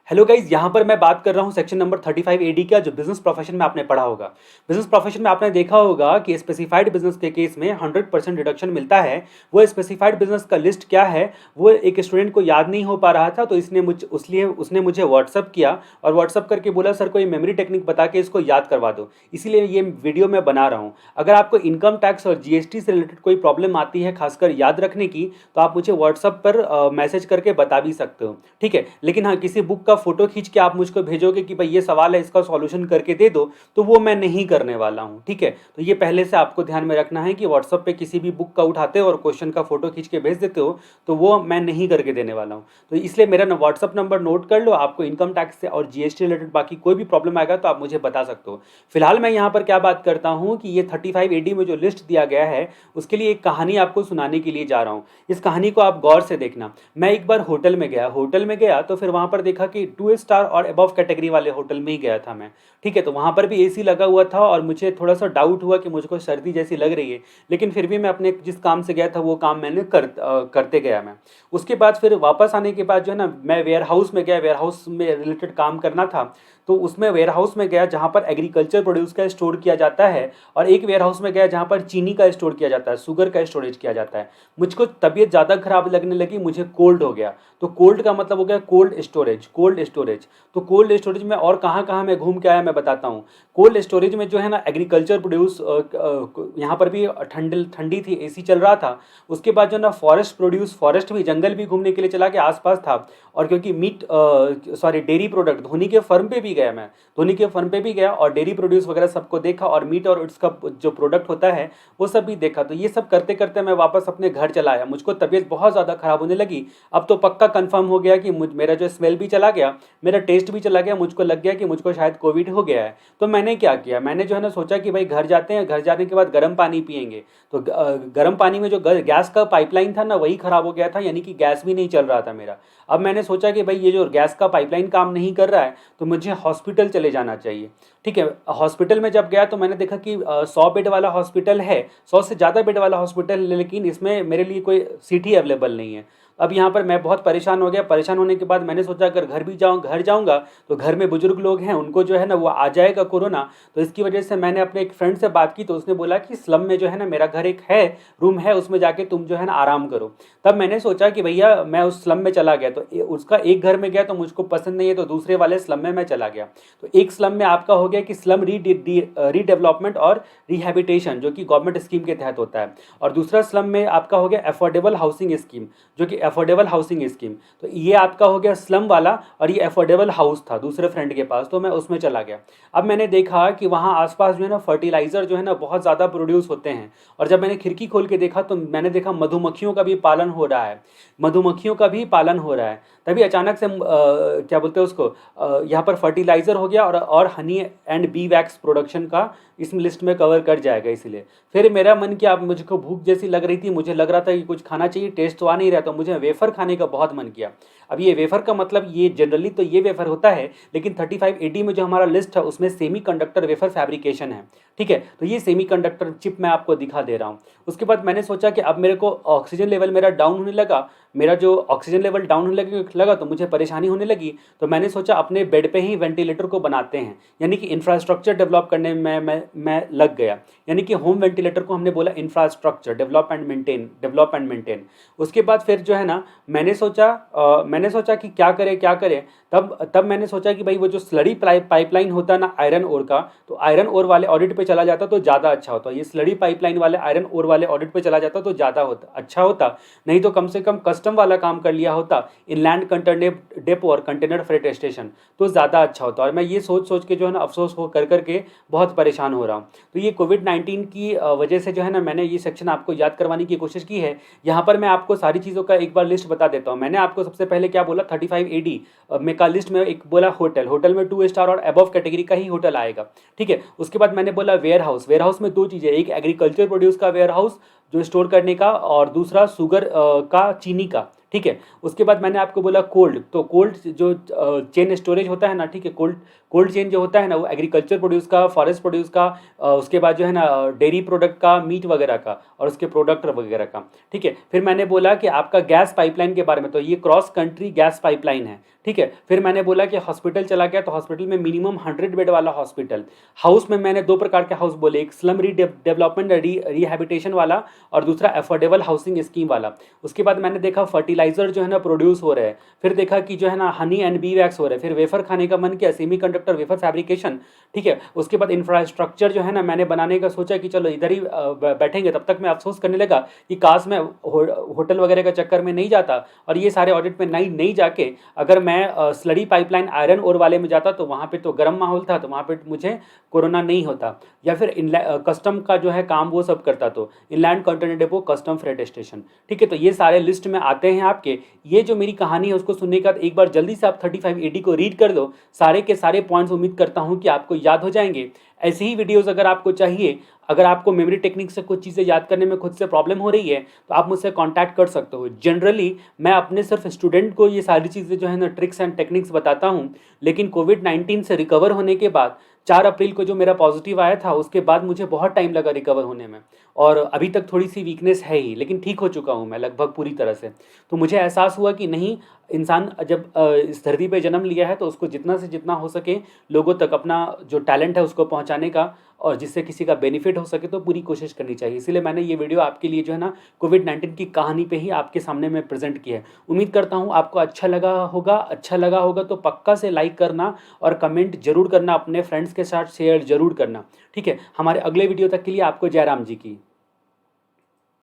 Hello guys, यहाँ पर मैं बात कर रहा हूँ सेक्शन नंबर 35 एडी का, जो बिजनेस प्रोफेशन में आपने पढ़ा होगा। बिजनेस प्रोफेशन में आपने देखा होगा कि स्पेसिफाइड बिजनेस के केस में 100% डिडक्शन मिलता है। वो स्पेसिफाइड बिजनेस का लिस्ट क्या है वो एक स्टूडेंट को याद नहीं हो पा रहा था, तो उसने मुझे व्हाट्सअप किया और व्हाट्सअप करके बोला सर कोई मेमोरी टेक्निक बता के इसको याद करवा दो। इसीलिए ये वीडियो मैं बना रहा हूँ। अगर आपको इनकम टैक्स और जीएसटी से रिलेटेड कोई प्रॉब्लम आती है खासकर याद रखने की, तो आप मुझे व्हाट्सअप पर मैसेज करके बता भी सकते हो, ठीक है। लेकिन हाँ, किसी बुक का फोटो खींच के आप मुझको भेजोगे कि भाई ये सवाल है इसका सॉल्यूशन करके दे दो, तो वो मैं नहीं करने वाला हूँ, ठीक है। तो ये पहले से आपको ध्यान में रखना है कि व्हाट्सअप पे किसी भी बुक का उठाते हो और क्वेश्चन का फोटो खींच के भेज देते हो, तो वो मैं नहीं करके देने वाला हूँ। तो इसलिए मेरा ना व्हाट्सअप नंबर नोट कर लो। आपको इनकम टैक्स से और जीएसटी रिलेटेड बाकी कोई भी प्रॉब्लम आएगा तो आप मुझे बता सकते हो। फिलहाल मैं यहाँ पर क्या बात करता हूँ कि ये 35 एडी में जो लिस्ट दिया गया है उसके लिए एक कहानी आपको सुनाने के लिए जा रहा हूँ। इस कहानी को आप गौर से देखना। मैं एक बार होटल में गया तो फिर वहां पर देखा कि 2 स्टार और अबव कैटेगरी वाले होटल में ही गया था मैं, ठीक है। तो वहां पर भी एसी लगा हुआ था और मुझे थोड़ा सा डाउट हुआ कि मुझको सर्दी जैसी लग रही है, लेकिन फिर भी मैं अपने जिस काम से गया था वो काम मैंने करते गया मैं। उसके बाद फिर वापस आने के बाद जो है ना, मैं वेयर हाउस में गया, वेयर हाउस में रिलेटेड काम करना था। तो उसमें वेयर हाउस में गया जहाँ पर एग्रीकल्चर प्रोड्यूस का स्टोर किया जाता है, और एक वेयर हाउस में गया जहाँ पर चीनी का स्टोर किया जाता है, शुगर का स्टोरेज किया जाता है। मुझको तबीयत ज़्यादा खराब लगने लगी, मुझे कोल्ड हो गया। तो कोल्ड का मतलब हो गया कोल्ड स्टोरेज। तो कोल्ड स्टोरेज में और कहाँ कहाँ मैं घूम के आया मैं बताता हूँ। कोल्ड स्टोरेज में जो है ना एग्रीकल्चर प्रोड्यूस, यहाँ पर भी ठंडी ठंडी थी, एसी चल रहा था। उसके बाद जो ना फॉरेस्ट प्रोड्यूस, फॉरेस्ट भी जंगल भी घूमने के लिए चला गया, आसपास था। और क्योंकि डेयरी प्रोडक्ट धोनी के फर्म पे भी गया मैं, धोनी के फर्म पे भी गया और डेयरी प्रोड्यूस वगैरह सबको देखा, और मीट और उसका जो प्रोडक्ट होता है वो सब भी देखा। तो ये सब करते करते मैं वापस अपने घर चला आया। मुझको तबीयत बहुत ज़्यादा खराब होने लगी। अब तो पक्का कंफर्म हो गया कि मेरा जो स्मेल भी चला गया, मेरा टेस्ट भी चला गया, मुझको लग गया कि मुझको शायद कोविड हो गया है। तो मैंने क्या किया, मैंने जो है ना सोचा कि भाई घर जाते हैं, घर जाने के बाद गर्म पानी पियेंगे। तो गर्म पानी में जो गैस का पाइपलाइन था ना वही खराब हो गया था, यानी कि गैस भी नहीं चल रहा था मेरा। अब मैंने सोचा कि भाई ये जो गैस का पाइपलाइन काम नहीं कर रहा है तो मुझे हॉस्पिटल चले जाना चाहिए, ठीक है। हॉस्पिटल में जब गया तो मैंने देखा कि 100 बेड वाला हॉस्पिटल है, 100 से ज़्यादा बेड वाला हॉस्पिटल है, लेकिन इसमें मेरे लिए कोई सीट ही अवेलेबल नहीं है। अब यहाँ पर मैं बहुत परेशान हो गया। परेशान होने के बाद मैंने सोचा अगर घर जाऊँगा तो घर में बुजुर्ग लोग हैं, उनको जो है ना वो आ जाएगा कोरोना। तो इसकी वजह से मैंने अपने एक फ्रेंड से बात की, तो उसने बोला कि स्लम में जो है ना मेरा घर एक है, रूम है, उसमें जाके तुम जो है ना आराम करो। तब मैंने सोचा कि भैया मैं उस स्लम में चला गया, तो उसका एक घर में गया तो मुझको पसंद नहीं है, तो दूसरे वाले स्लम में मैं चला गया। तो एक स्लम में आपका हो गया कि स्लम रीडेवलपमेंट और रिहैबिटेशन, जो कि गवर्नमेंट स्कीम के तहत होता है। और दूसरा स्लम में आपका हो गया अफोर्डेबल हाउसिंग स्कीम, जो कि अफोर्डेबल हाउसिंग स्कीम। तो ये आपका हो गया स्लम वाला, और ये अफोर्डेबल हाउस था दूसरे फ्रेंड के पास, तो मैं उसमें चला गया। अब मैंने देखा कि वहाँ आसपास जो है ना फर्टिलाइज़र जो है ना बहुत ज़्यादा प्रोड्यूस होते हैं। और जब मैंने खिड़की खोल के देखा तो मैंने देखा मधुमक्खियों का भी पालन हो रहा है, मधुमक्खियों का भी पालन हो रहा है। तभी अचानक से क्या बोलते हैं उसको, यहाँ पर फर्टिलाइज़र हो गया, और honey and B wax production का इस लिस्ट में कवर कर जाएगा। इसलिए फिर मेरा मन किया, अब मुझको भूख जैसी लग रही थी, मुझे लग रहा था कि कुछ खाना चाहिए, टेस्ट तो आ नहीं रहा, तो मुझे वेफ़र खाने का बहुत मन किया। अब ये वेफ़र का मतलब, ये जनरली तो ये वेफ़र होता है, लेकिन 35 एडी में जो हमारा लिस्ट है उसमें सेमी कंडक्टर वेफ़र फैब्रिकेशन है, ठीक है। तो ये सेमी कंडक्टर चिप मैं आपको दिखा दे रहा हूँ। उसके बाद मैंने सोचा कि अब मेरे को ऑक्सीजन लेवल मेरा डाउन होने लगा, मेरा जो ऑक्सीजन लेवल डाउन होने लगा तो मुझे परेशानी होने लगी। तो मैंने सोचा अपने बेड पे ही वेंटिलेटर को बनाते हैं, यानी कि इंफ्रास्ट्रक्चर डेवलप करने में मैं लग गया। यानी कि होम वेंटिलेटर को हमने बोला इंफ्रास्ट्रक्चर डेवलप एंड मेंटेन। उसके बाद फिर जो है ना मैंने सोचा कि क्या करें। तब मैंने सोचा कि भाई वो जो स्लरी पाइपलाइन होता है ना आयरन ओर का, तो आयरन ओर वाले ऑडिट पे चला जाता तो ज़्यादा अच्छा होता। ये स्लरी पाइपलाइन वाले आयरन ओर वाले ऑडिट पे चला जाता तो ज़्यादा अच्छा होता। नहीं तो कम से कम कस्टम वाला काम कर लिया होता, इनलैंड कंटेनर डेपो और कंटेनर फ्रेट स्टेशन, तो ज़्यादा अच्छा होता। और मैं ये सोच के जो है ना अफसोस हो करके बहुत परेशान हो रहा हूँ। तो ये कोविड-19 की वजह से जो है ना मैंने ये सेक्शन आपको याद करवाने की कोशिश की है। यहाँ पर मैं आपको सारी चीज़ों का एक बार लिस्ट बता देता हूँ। मैंने आपको सबसे पहले क्या बोला, 35 एडी में का लिस्ट में एक बोला होटल में 2 स्टार और अबव कैटेगरी का ही होटल आएगा, ठीक है। उसके बाद मैंने बोला वेयर हाउस में दो चीज़ें, एक एग्रीकल्चर प्रोड्यूस का वेयर हाउस जो स्टोर करने का, और दूसरा शुगर का, चीनी का, ठीक है। उसके बाद मैंने आपको बोला कोल्ड, तो कोल्ड जो चेन स्टोरेज होता है ना, ठीक है, कोल्ड कोल्ड चेन जो होता है ना, वो एग्रीकल्चर प्रोड्यूस का, फॉरेस्ट प्रोड्यूस का, उसके बाद जो है ना डेयरी प्रोडक्ट का, मीट वगैरह का, और उसके प्रोडक्ट वगैरह का, ठीक है। फिर मैंने बोला कि आपका गैस पाइपलाइन के बारे में, तो ये क्रॉस कंट्री गैस पाइपलाइन है, ठीक है। फिर मैंने बोला कि हॉस्पिटल चला गया, तो हॉस्पिटल में मिनिमम 100 बेड वाला हॉस्पिटल। हाउस में मैंने दो प्रकार के हाउस बोले, एक स्लम डेवलपमेंट रिहैबिटेशन वाला, और दूसरा अफोर्डेबल हाउसिंग स्कीम वाला। उसके बाद मैंने देखा फर्टिलाइजर जो है ना प्रोड्यूस हो रहे हैं, फिर देखा कि जो है ना हनी एंड बी वैक्स हो रहे हैं, फिर वेफर खाने का मन किया, सेमी कंडक्टर वेफर फैब्रिकेशन, ठीक है। उसके बाद इंफ्रास्ट्रक्चर जो है ना मैंने बनाने का सोचा कि चलो इधर ही बैठेंगे, तब तक मैं अफसोस करने लगा कि काश मैं होटल वगैरह का चक्कर में नहीं जाता, और ये सारे ऑडिट में नहीं नहीं जाके अगर मैं स्लरी पाइपलाइन आयरन ओर वाले में जाता, तो वहाँ पे तो गर्म माहौल था, तो वहाँ पे मुझे कोरोना नहीं होता, या फिर कस्टम का जो है काम वो सब करता, तो inland container depot, custom freight station, ठीक है। तो ये सारे लिस्ट में आते हैं आपके। ये जो मेरी कहानी है उसको सुनने के बाद एक बार जल्दी से आप 35 AD को रीड कर दो, सारे के सारे पॉइंट्स उम्मीद करता हूँ कि आपको याद हो जाएंगे। ऐसी ही वीडियोस अगर आपको चाहिए, अगर आपको मेमोरी टेक्निक से कुछ चीज़ें याद करने में खुद से प्रॉब्लम हो रही है, तो आप मुझसे कांटेक्ट कर सकते हो। जनरली मैं अपने सिर्फ स्टूडेंट को ये सारी चीज़ें जो है ना ट्रिक्स एंड टेक्निक्स बताता हूँ, लेकिन कोविड-19 से रिकवर होने के बाद 4 अप्रैल को जो मेरा पॉजिटिव आया था, उसके बाद मुझे बहुत टाइम लगा रिकवर होने में, और अभी तक थोड़ी सी वीकनेस है ही, लेकिन ठीक हो चुका हूँ मैं लगभग पूरी तरह से। तो मुझे एहसास हुआ कि नहीं, इंसान जब इस धरती पे जन्म लिया है, तो उसको जितना से जितना हो सके लोगों तक अपना जो टैलेंट है उसको पहुंचाने का, और जिससे किसी का बेनिफिट हो सके, तो पूरी कोशिश करनी चाहिए। इसीलिए मैंने ये वीडियो आपके लिए जो है ना कोविड-19 की कहानी पे ही आपके सामने मैं प्रेजेंट किया है। उम्मीद करता हूँ आपको अच्छा लगा होगा तो पक्का से लाइक करना और कमेंट जरूर करना, अपने फ्रेंड्स के साथ शेयर जरूर करना, ठीक है। हमारे अगले वीडियो तक के लिए आपको जयराम जी की।